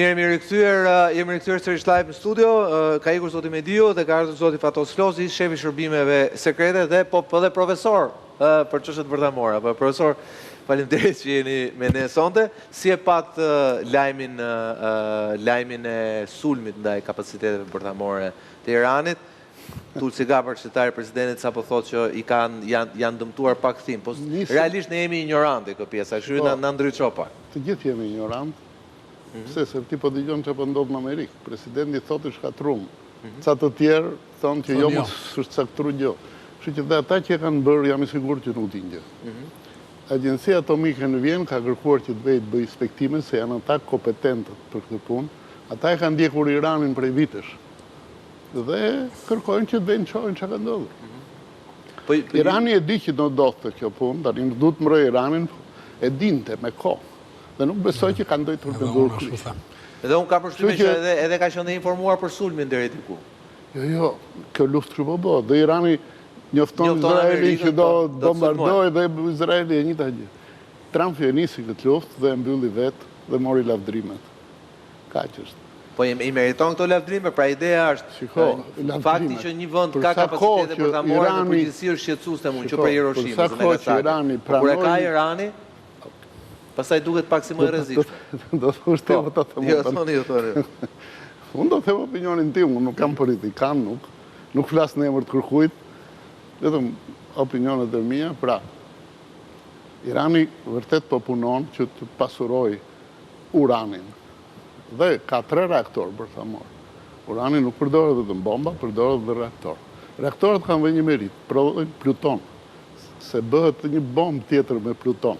Mirë, jemi rikthyer sërish live në studio. Ka ikur zoti Mediu dhe ka ardhur zoti Fatos Flozi, shefi shërbimeve sekrete dhe dhe profesor për çështjet bërthamore. Apo profesor, faleminderit që jeni me ne sonte. Si e pat lajmin e sulmit ndaj kapaciteteve bërthamore të Iranit? Tulsi Gabbard, sekretari i presidentit, sapo thotë që janë dëmtuar pa kthim. Po realisht ne jemi ignorantë kjo pjesa, kështu na ndriço pak. Të gjithë jemi ignorantë. Pse se ti po dëgjon çfarë po ndodh në Amerikë. Presidenti thotë shkatrum. Ca të tjerë thonë që jo mos është caktuar gjë. Kështu që dhe ata që kanë bërë jam i sigurt që nuk din gjë. Agjencia Atomike në Vjenë ka kërkuar që të bëj inspektime se janë ata kompetentët për këtë punë. Ata e kanë ndjekur Iranin prej vitesh. Dhe kërkojnë që të vënë çojnë çka ka ndodhur. Irani e di që do ndodhte kjo punë, tani duhet mbroj Iranin, e dinte me kohë. Dhe nuk besoj që kanë dojtur të bërë kërë. Edhe unë kam përshtypjen që edhe ka qenë informuar për sulmin deri diku. Jo, kjo luftë kështu po bëhet. Dhe Irani njofton Izraelin që do bombardoj dhe Izraeli e njëjta gjë. Trump e nisi këtë luftë dhe e mbylli vetë dhe mori lavdrimet. Kaq është. Po i meriton këto lavdrime, pra ideja është fakti që një vend ka kapacitete bërthamore dhe përgjithësi është shqetësues mua që për Hiroshima dhe Nagasaki. Kur e ka Irani, pastaj duket pak si më e rrezikshme. Do të thosh ti apo ta them? Jo, thoni. Unë do të them opinionin tim, unë nuk kam politikan, nuk flas në emër të kërkujt, vetëm opinionet e mia. Pra, Irani vërtet po punon që të pasuroj uranin. Dhe ka 3 reaktorë bërthamor. Urani nuk përdoret vetëm bomba, përdoret dhe reaktor. Reaktorët kanë dhe një merit, prodhojnë pluton, se bëhet një bombë tjetër me pluton.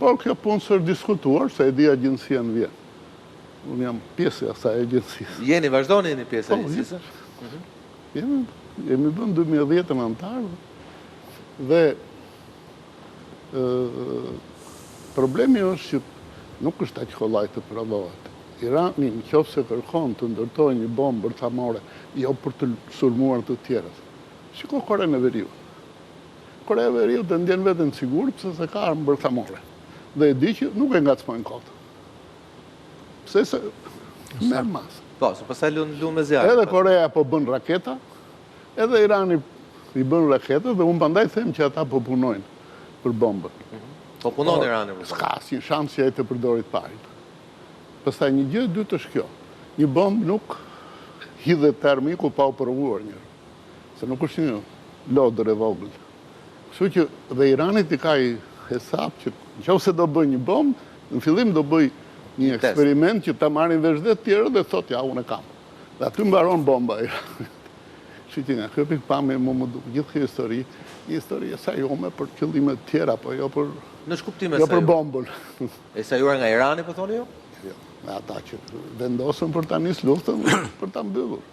Por kjo punë së është diskutuar, se e di agjencia në Vjenë. Unë jam pjesë e asaj agjencisë. Vazhdoni jeni pjesë e agjencisë? Jemi bën 2010 në antarë. Dhe problemi është që nuk është aq kollaj të provohet. Irani në qoftë se kërkon të ndërtojë një bombë bërthamore, jo për të sulmuar të tjerët. Shiko Korenë e Veriut. Korea e Veriut e ndjen veten sigurt pse se ka armë bërthamore. Dhe e di që nuk e ngacmojnë kot. Pse se merr mas. Po, se pastaj luan me zjarr. Edhe Korea po bën raketa, edhe Irani i bën raketa dhe unë prandaj them që ata po punojnë për bombën. Po punon Irani. S'ka asnjë shans që ai të përdorit parit. Pastaj një gjë e dytë është kjo. Një bombë nuk hidhet termiku pa u provuar një. Se nuk është një lodër e vogël. Kështu që dhe Iranit i ka i hesap që nëse do bëj një bombë, në fillim do bëj një eksperiment që ta marrin vesh dhe të tjerë dhe thotë ja unë e kam. Dhe aty mbaron bomba e Iranit. Kështu që nga kjo pikpamje më duk gjithë kjo histori, një histori e sajome për qëllime të tjera, po jo për për bombën. E sajuar nga Irani, po thoni jo? Jo, me ata që vendosën për ta nisë luftën, për ta mbyllur.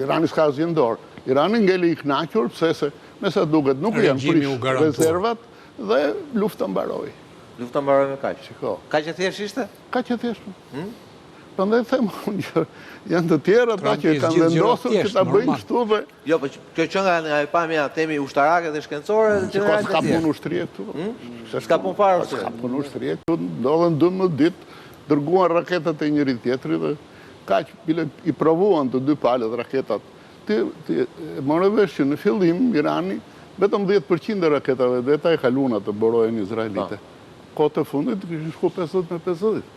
Irani s'ka asgjë në dorë. Irani ngeli i kënaqur pse se me sa duket nuk janë prish rezervat dhe lufta mbaroi. Lufta mbaroi me kaq. Shiko. Kaq e thjeshtë ishte? Kaq e thjeshtë. Prandaj them unë që janë të tjerë ata që kanë vendosur që ta bëjnë kështu dhe jo, po kjo që nga e pamja temi ushtarake dhe shkencore generale. Ka punë ushtrie këtu. S'ka punë fare. Ka punë ushtrie këtu, ndodhen 12 ditë, dërguan raketat e njëri tjetrit dhe kaq i provuan të dy palët raketat. Ti morë vesh që në fillim Irani vetëm 10% e raketave veta e kaluan atë borojen izraelite. Kohët e fundit kishin shku 50 me 50.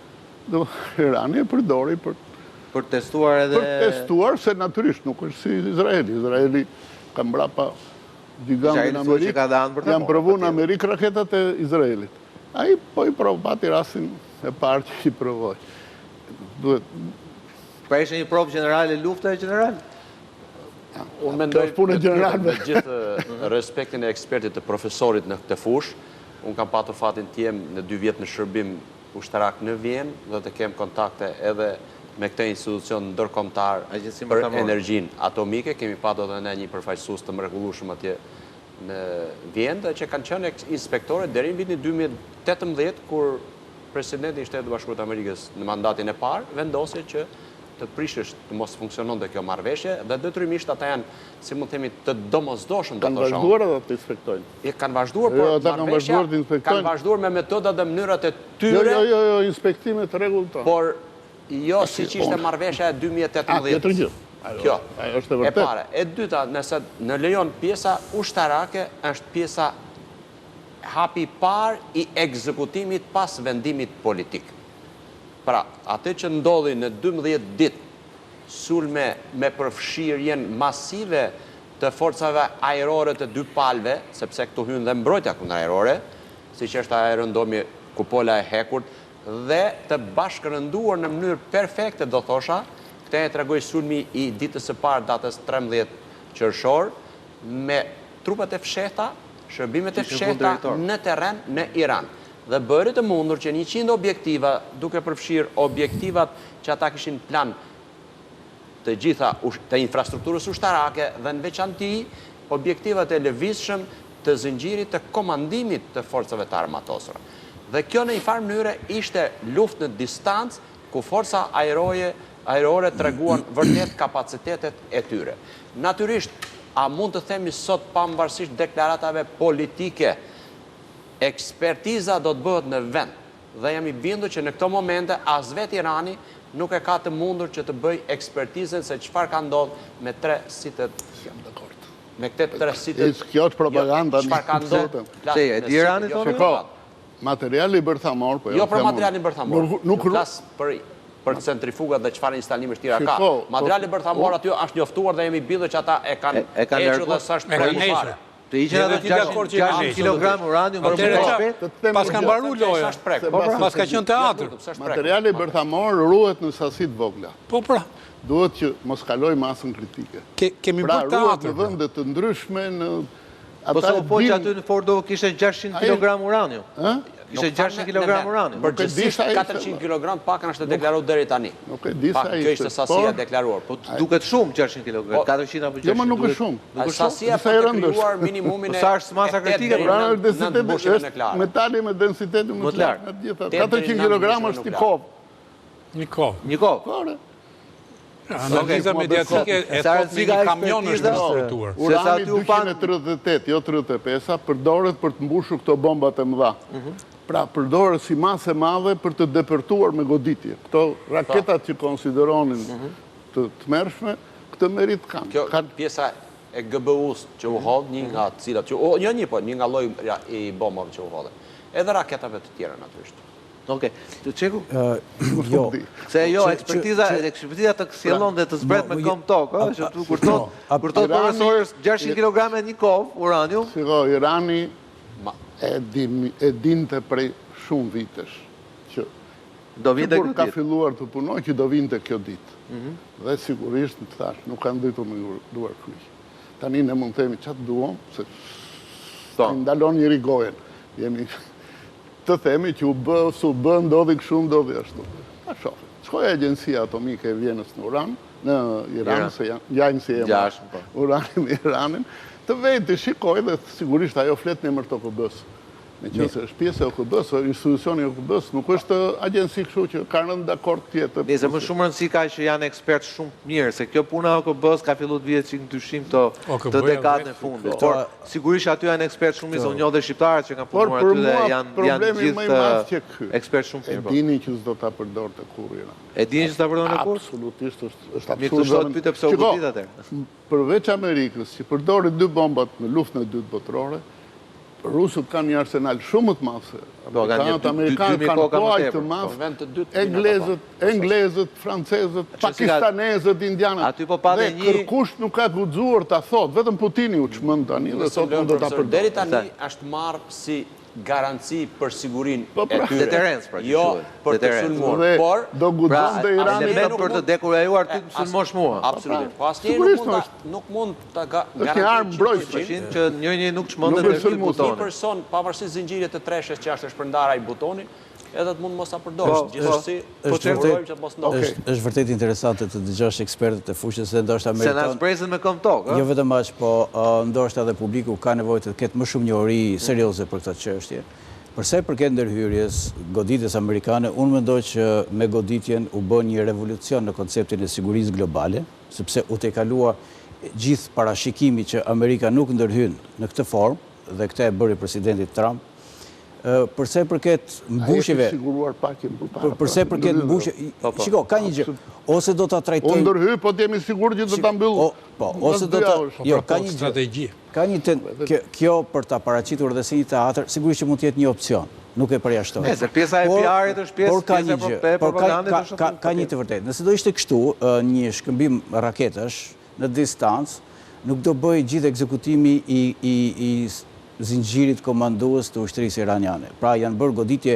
Dhe Irani e përdori për testuar edhe... Për testuar, se natyrisht nuk është si Izraeli. Izraeli ka mbrapa gigantin Amerikë, janë provu në Amerikë raketat e Izraelit. Ai po i pati rastin e parë që i provoj. Pra ishte një provë generale lufta e generale? Unë mendoj me gjithë respektin e ekspertit të profesorit në këtë fushë, unë kam patur fatin t'jem në 2 vjetë në shërbim ushtarak në Vjenë dhe të kem kontakte edhe me këtë institucion ndërkombëtar për energjinë atomike. Kemi patur edhe ne një përfaqësues të mrekullueshëm atje në Vjenë dhe që kanë qenë inspektorë deri në vitin 2018 kur presidenti i Shtetit të Bashkuar të Amerikës në mandatin e parë vendosi që të prishësh të mos funksionon dhe kjo marrëveshje, dhe detyrimisht ata janë, si mund themi, të domosdoshëm. Kanë vazhduar edhe të inspektojnë? Kanë vazhduar, por marrëveshja kanë vazhduar me metodat dhe mënyrat e tyre. Jo, inspektimet rregullta. Por jo si që ishte marrëveshja e 2018. Tjetër gjë. Kjo, është e e vërtet. pare. E dyta, nëse në lejon pjesa ushtarake, është pjesa hapi par i ekzekutimit pas vendimit politik. Pra, atë që ndodhi në 12 ditë sulme me përfshirjen masive të forcave ajrore të dy palve, sepse këtu hynë dhe mbrojtja kundër ajrore, si që është aerondomi kupola e hekurt, dhe të bashkërënduar në mënyrë perfekte, do thosha, këte e tregoj sulmi i ditës së parë datës 13 qershor, me trupet e fshehta, shërbimet e fshehta në terren në Iran. Dhe bëri të mundur që 100 objektiva, duke përfshirë objektivat që ata kishin plan të gjitha të infrastrukturës ushtarake dhe në veçanti objektivat e lëvizshëm të zëngjirit të komandimit të forcave të armatosura. Dhe kjo në një farë mënyre ishte luftë në distancë ku forca ajrore treguan vërtet kapacitetet e tyre. Natyrisht, a mund të themi sot pavarësisht deklaratave politike, ekspertiza do të bëhet në vend. Dhe jam i bindur që në këto momente as vetë Irani nuk e ka të mundur që të bëj ekspertizën se çfarë ka ndodhur me 3 sitet. Jam dakord. Me këtë 3 sitet. Kjo është propaganda. Çfarë ka ndodhur? Se e di Irani thonë? Materiali bërthamor, po jo për materialin bërthamor. Nuk flas për centrifugat dhe çfarë instalimesh tjera ka. Materiali bërthamor aty është njoftuar dhe jemi bindur që ata e kanë hequr dhe s'është prekur. Të iqen atë 6 kg uranium për shpejt. Pas ka mbaru loja. Pas ka qenë teatr. Materiali bërthamor ruhet në sasi të vogla. Po pra. Duhet që mos kaloj masën kritike. Kemi pra bërë teatr. Ruhet në vende të ndryshme në po sa po që aty në Fordo kishte 600 kg uranium. Kishte 600 kg uranium. Përgjithsisht 400 kg pakën është deklaruar deri tani. Nuk e di sa ishte. Kjo ishte sasia deklaruar. Po duket shumë 600 kg, 400 apo 600. Jo, më nuk është shumë. Sasia për të krijuar minimumin e. Sa është masa kritike pra është metali me densitetin më të lartë. 400 kg është Tikov. Nikov. Po. Analiza mediatike e thot me një kamion është destruar. Urani 238, jo 35, përdoret për të mbushur këto bombat e mëdha. Pra, përdoret si masë e madhe për të depërtuar me goditje. Këto raketat që konsideronin të tmerrshme, këtë merit kanë. Kjo pjesa e GBU-s që u hodh, një nga cilat, një nga lloji i bombave që u hodhe. Edhe raketave të tjera natyrisht. Okej, të çeku? Jo. Se jo, ekspertiza të sjellon dhe të zbret me këmbë tokë, që tu kur thot profesori 600 kg Nikov uranium. Shiko, Irani e dinte prej shumë vitesh që do vinte kur ka filluar të punojë që do vinte kjo ditë. Dhe sigurisht të thash, nuk kanë ditur me duar kryq. Tani ne mund të themi çfarë duam, se ndalon njëri gojen. Jemi të themi që u bë, ndodhi kështu, ndodhi ashtu. Pa shofi. Shkoj agjencia atomike e Vjenës në Iran, se janë si urani në Iranin, të vetë shikoj dhe sigurisht ajo flet në emër të OKB-s. Me qenë se është pjesë e OKB-s, institucioni OKB-s, nuk është agjenci kështu që ka rënë dakord tjetër. Nëse më shumë rëndësi ka që janë ekspert shumë mirë, se kjo puna e OKB-s ka filluar të vihet çik dyshim të dekadën e fundit. Por sigurisht aty janë ekspert shumë mirë, unë njoh dhe shqiptarët që kanë punuar aty dhe janë gjithë ekspert shumë mirë. E dini që s'do ta përdorte kurrë. E dini që s'ta përdorte kurrë? Absolutisht është absurd. Mi këtë shtot pyte pse u godit atë. Përveç Amerikës, që përdori 2 bombat në luftën e dytë botërore, Rusët kanë një arsenal shumë të madh. Amerikanët kanë kuaj të madh. Englezët, francezët, pakistanezët, indianët. Aty po pa dhe një kërkush nuk ka guxuar ta thot, vetëm Putini u çmend tani dhe thotë unë do ta përdor. Deri tani është marrë si garanci për sigurinë e tyre. Deterrencë, pra. Jo për të sulmuar, por do guxonte Irani element për të dekurajuar ty të sulmosh mua. Absolutisht. Po asnjëri nuk mund ta garantoj që njëri nuk çmendet me këtë buton. Një person pavarësisht zinxhirit të treshës që është shpërndar ai butoni, edhe të mund mos ta përdorësh. Gjithsesi, po çertojmë që të mos ndodhë. Është vërtet interesante të dëgjosh ekspertët e fushës se ndoshta meriton. Se na zbresin me këmbë tokë, jo vetëm aq, po ndoshta edhe publiku ka nevojë të ketë më shumë njohuri serioze për këtë çështje. Përse përket ndërhyrjes goditjes amerikane, unë mendoj që me goditjen u bën një revolucion në konceptin e sigurisë globale, sepse u tejkalua gjithë parashikimi që Amerika nuk ndërhyn në këtë formë, dhe këtë e bëri presidenti Trump. Përse përket mbushjeve, përse përket mbushjeve, shiko, ka një gjë, ose do ta trajtojmë. Unë ndërhy, po të jemi sigur që do ta mbyll. Po, ose do ta, jo, ka një strategji. Ka një kjo për ta paraqitur dhe si një teatr, sigurisht që mund të jetë një opcion, nuk e përjashtoj. Se pjesa e PR-it është pjesë e propagandës është shumë. Ka një të vërtetë. Nëse do ishte kështu, një shkëmbim raketash në distancë, nuk do bëj gjithë ekzekutimi i zinxhirit komandues të ushtrisë iraniane. Pra janë bërë goditje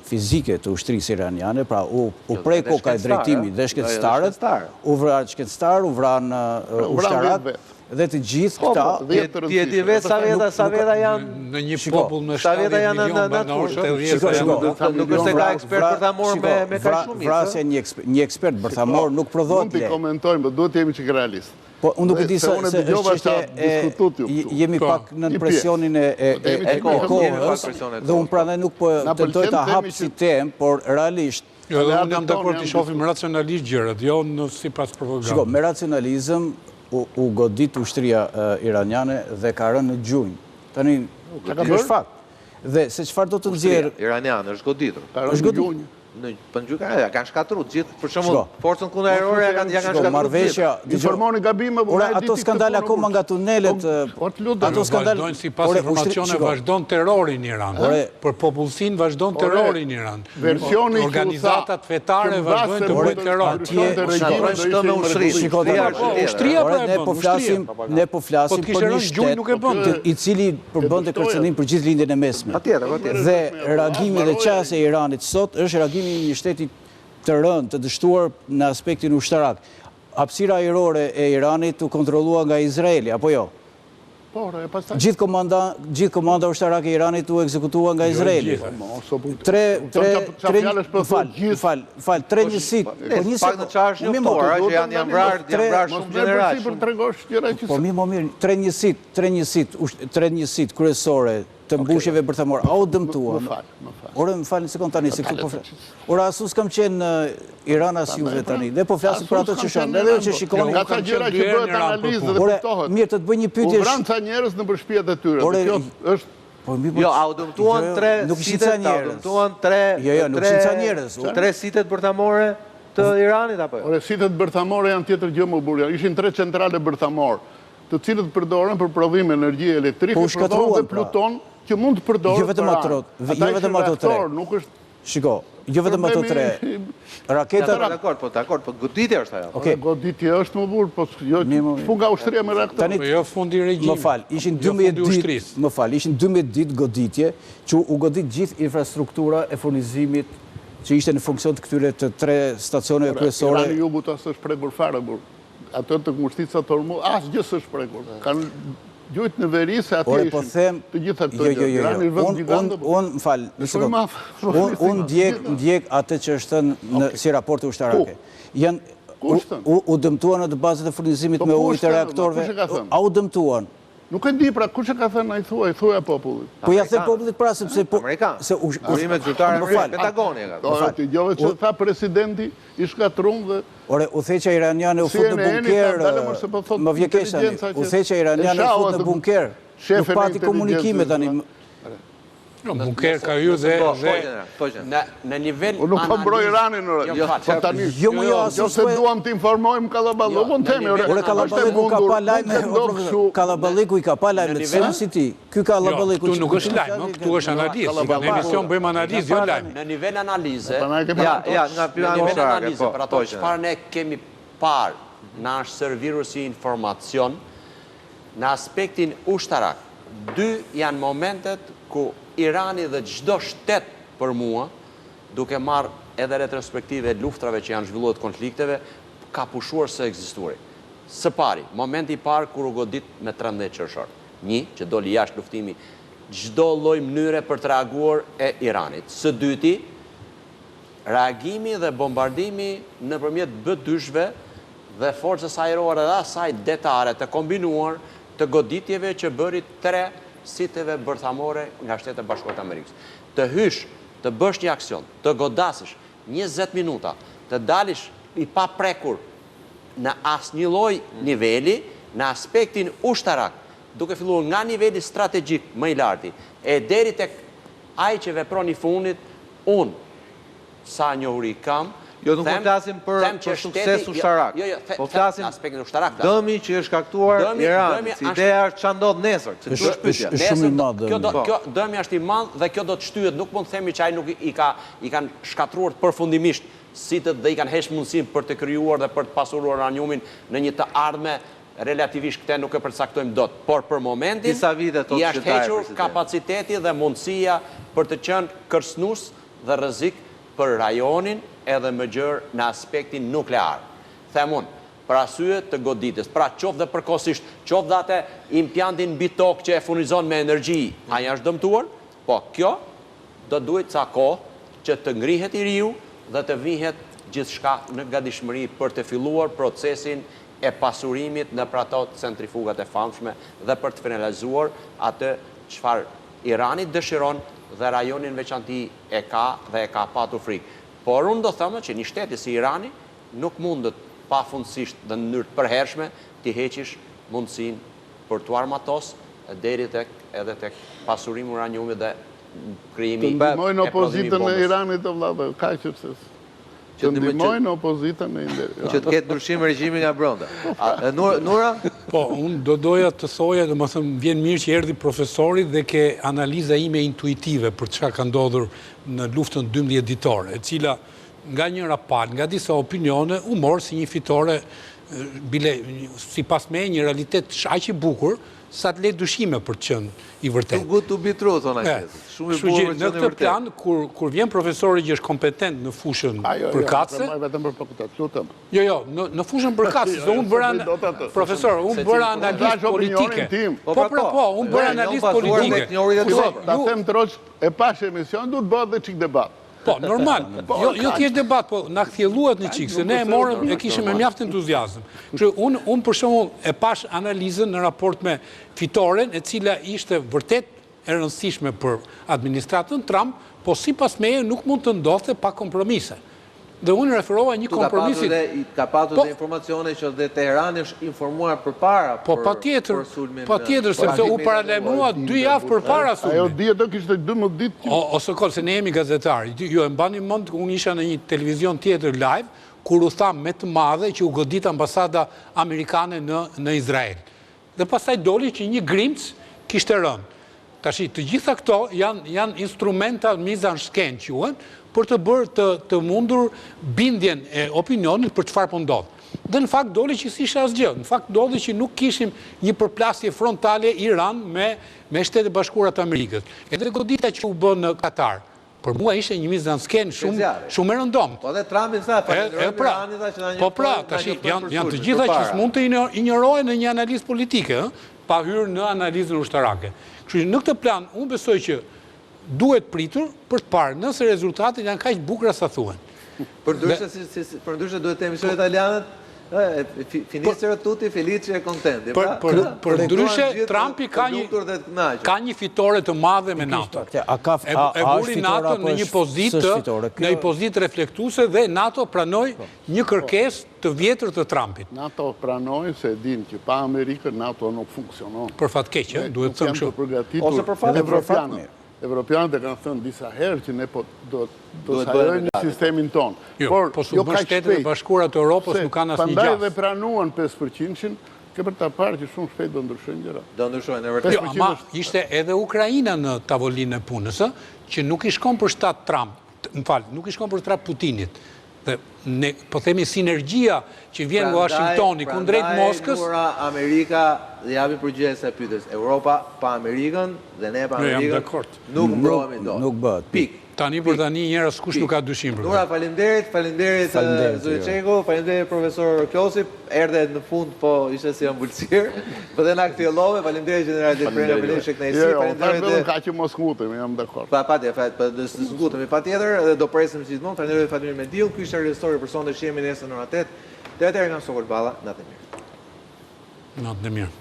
fizike të ushtrisë iraniane, pra u prej koka e drejtimi dhe shkencëtarët, u vran shkencëtar, u vran ushtarak, dhe të gjithë këta... Ti vetë sa veta janë... Në një popull me 70 milion banor, nuk është e ka ekspert bërthamor me ka shumë. Vrasja një ekspert bërthamor nuk prodhohet le. Mund t'i komentojmë, për duhet jemi që realist. Po, unë nuk e di se është që jemi pak në presionin e kohës, dhe unë prandaj nuk po tentoj ta hap si temë, por realisht... Jo, dhe unë jam dakord të shohim racionalisht gjërat, jo në sipas propagandës. Shiko, me racionalizëm u godit ushtria iraniane dhe ka rënë në gjunjë. Tani, është fakt. Dhe se çfarë do të nxjerrë... Iraniane është goditur. Është goditur. Kanë shkatru gjithë, për shumë, forcën kundërore ja kanë shkatru gjithë. Informoni gabime... Ato skandale akoma nga tunelet... Vazhdojnë si pas informacione, vazhdojnë terrorin në Iran. Për popullsinë vazhdojnë terrorin në Iran. Organizatat fetare vazhdojnë të bëjnë terror. Ne po flasim për një shtet i cili përbënte kërcënim për gjithë lindjen e mesme. Dhe reagimi dhe qasja e Iranit sot është reagimi një shteti të rënd, të dështuar në aspektin ushtarak. Hapësira ajrore e Iranit u kontrollua nga Izraeli, apo jo? Gjithë komanda ushtarake e Iranit u ekzekutua nga Izraeli. Tre njësit. Pak në qarë njëftuar, që janë vrarë shumë generat. Po mirë, tre njësit kryesore të mbushjeve bërthamore, a u dëmtuan? Ore, më falë në sekund tani, se këtu po flasë. Ora, asus kam qenë në Iran as juve tani, dhe po flasim për ato që shonë, edhe që shikoni... Nga ta gjera që bëhet analizë dhe përtohet. Mirë, të të bëj një pyetje... U vranë ca njerës në përshpjet e tyre, dhe kjo është... Jo, a u dëmtuan tre sitet bërthamore të Iranit, apo jo? Ore, sitet bërthamore janë tjetër gjë më burja. Ishin 3 centrale bërthamore, të cilët përdoren për prodhim energjie elektrike, përdoren dhe pluton, që mund të përdorë për anë. Jo vetëm ato tre. Shiko, jo vetëm ato tre. Raketat... Dakord, po goditja është ajo. Goditja është më burë, po shpu nga ushtria me reaktor. Jo fundi regjimi. Më falë, ishin 12 ditë goditje, që u godit gjithë infrastruktura e furnizimit që ishte në funksion të këtyre të 3 stacioneve kryesore. Irani Jugut asë është prekur fare, burë. Ato të Ngushtica Tormu, asë gjithë është prekur. Kanë gjujtë në veri se ati ishin të gjitha këto gjë. Irani është vënd gjigantë. Unë, më falë, në sekundë. Unë ndjek atë që është si raporte ushtarake. U dëmtuan në të bazët e furnizimit me ujtë të reaktorve. A u dëmtuan? Nuk e di, pra, kush e ka thënë, i thuaj popullit. Po ja the popullit pra, sepse... Amerikanë. Urimet zyrtare Amerikanë, Pentagoni e ka. Ti gjove që tha presidenti i shkatrum dhe... Ore, utheqa iraniane u fut në bunker, më vjekesani, utheqa iraniane u fut në bunker, nuk pati komunikime tani. Bunker ka ju dhe... Në nivel... Unë nuk përmbroj Iranin, jo se duham të informojmë Kalaballikun, temi, ore, Kalaballiku ka pa lajme, Kalaballiku i ka pa lajme, të si ti, ky Kalaballiku... Këtu nuk është lajme, këtu është analizë, në emision bëjmë analizë, jo lajme. Në nivel analize, për ato që parë ne kemi parë, në është serviru si informacion, në aspektin ushtarak, 2 janë momentet ku Irani dhe gjdo shtet për mua, duke marrë edhe retrospektive luftrave që janë zhvilluar të konflikteve, ka pushuar së ekzistuari. Së pari, momenti parë kur u godit me 13 qershor. 1, që doli jashtë luftimi, gjdo lloj mënyre për të reaguar e Iranit. Së dyti, reagimi dhe bombardimi nëpërmjet B2-shve dhe forcës ajrore dhe asaj detare të kombinuar të goditjeve që bëri 3 siteve bërthamore nga Shtetet Bashkuara të Amerikës. të hysh, të bësh një aksion, të godasësh 20 minuta, të dalish i pa prekur në asë një lloj niveli, në aspektin ushtarak, duke filluar nga niveli strategjik më i larti, e deri tek ai që vepron i fundit, unë, sa njohuri kam, jo, nuk po flasim për sukses ushtarak. Po flasim aspektin ushtarak. Dëmi që është shkaktuar Irani, si ideja është ç'a ndodh nesër, se kjo është pyetja. Shumë i madh. Kjo dëmi është i madh dhe kjo do të shtyhet, nuk mund të themi që ai nuk i kanë shkatruar përfundimisht sitët dhe i kanë hesh mundësinë për të krijuar dhe për të pasuruar uraniumin në një të ardhme relativisht këte nuk e përcaktojmë dot, por për momentin i është hequr kapaciteti dhe mundësia për të qenë kërcënues dhe rrezik për rajonin edhe më gjërë në aspektin nuklear. Themun, për arsye të goditës, pra qoftë dhe përkohësisht, qoftë dhe atë impiantin mbi tokë që e furnizon me energji, aja është dëmtuar, po kjo do duhet ca kohë që të ngrihet i riu dhe të vihet gjithçka në gatishmëri për të filluar procesin e pasurimit në për ato centrifugat e famshme dhe për të finalizuar atë çfarë Irani dëshiron dhe rajonin veçanti e ka dhe e ka patur frikë. Por unë do thëmë që një shteti si Irani nuk mundet pafundësisht dhe në mënyrë të përhershme t'i heqish mundësinë për t'u armatos deri edhe tek pasurimi uraniumit dhe krijimi të ndihmojnë opozitën e Iranit të vëllai, kaq që të ndihmojnë opozitën e që të ketë ndryshim regjimi nga brenda. Nura? Po, unë do doja të thoja, domethënë vjen mirë që erdhi profesori dhe ke analiza ime intuitive për çka ka ndodhur në luftën 12 ditore, e cila nga njëra palë, nga disa opinione, u mor si një fitore, bile sipas me një realitet aq i bukur, sa të lejë dyshime për të qenë i vërtetë. Too good to be true, thonë ai. Shumë i bukur për të qenë i vërtetë. Në këtë plan, kur vjen profesori që është kompetent në fushën përkatëse, vetëm për fakultet, lutem. Jo, në fushën përkatëse, unë bëra profesor, unë bëra analizë politike. Po, unë bëra analizë politike. Ta them troç, e pash emision, duhet bëhet dhe çik debat. Po, normal. Jo thjesht debat, po na kthjelluat një çik, se ne e morëm, e kishim me mjaft entuziazëm. Kështu unë për shembull e pash analizën në raport me fitoren, e cila ishte vërtet e rëndësishme për administratën Trump, po sipas meje nuk mund të ndodhte pa kompromise. Dhe unë referova një kompromisit. Ka patur dhe informacione që dhe Teherani është informuar përpara për sulmin. Po patjetër, sepse u paralajmërua 2 javë përpara sulmit. Ajo dihet kishte 12 ditë. Ose se ne jemi gazetarë. Ju e mbani mend, unë isha në një televizion tjetër live, kur u tha me të madhe që u godit ambasada amerikane në Izrael. Dhe pastaj doli që një grimc kishte rënë. Tashi, të gjitha këto janë instrumenta miza në shken quhen, për të bërë të mundur bindjen e opinionit për çfarë po ndodh. Dhe në fakt doli që s'ishte asgjë. Në fakt doli që nuk kishim një përplasje frontale Iran me Shtetet Bashkuara të Amerikës. Edhe godita që u bë në Katar, për mua ishte një mizan sken shumë e rëndomt. Po dhe Trumpi sa falenderojmë Iranin që na një. Po pra, tash janë të gjitha që s'mund të injorohen në një analizë politike, pa hyrë në analizën ushtarake. Kështu që në këtë plan unë besoj që duhet pritur për të parë nëse rezultatet janë kaq bukura sa thuhen. Përndryshe duhet të emisionet italianët finissero tutti felici e contenti. Përndryshe Trumpi ka një fitore të madhe me NATO. E vuri NATO në një pozitë reflektuese dhe NATO pranoi një kërkesë të vjetër të Trumpit. NATO pranoi se din që pa Amerikën NATO nuk funksionon. Për fat keq, duhet të them kështu. Ose për fat evropianë. Evropianët e kanë thënë disa herë që ne do të sajojmë sistemin tonë. Po su bë Shtetet e Bashkuara të Europës nuk kanë asnjë gjallë. Prandaj dhe pranuan 5%-shin, ke për ta parë që shumë shpejt do ndryshojnë gjërat. Do ndryshojnë, e vërtetë. Ama ishte edhe Ukraina në tavolinë e punës, që nuk i shkon për shtat Trump, nuk i shkon për shtat Putinit. Dhe po themi sinergjia që vjen nga Washingtoni kundrejt Moskës. Prandaj Amerika dhe japi përgjigje e pyetjes. Europa pa Amerikën dhe ne pa Amerikën nuk mbrohemi dot. Nuk bëhet. Pikë. Tani për tani njerëz kush nuk ka dyshim për. Nura, faleminderit Zoiçeko, faleminderit profesor Klosi, erdhe në fund, po ishte si ambulsir. Po dhe na kthjellove, faleminderit general Deprena Beleshek në Esi, faleminderit. Ka që mos ngutemi, jam dakord. Patjetër, do ngutemi patjetër, do presim gjithmonë. Faleminderit Fatimir Mediu, ky ishte redaktori për sonte që jemi nesër në orat 8. Deri atëherë nga Sokol Balla, natë e mirë. Natë e mirë.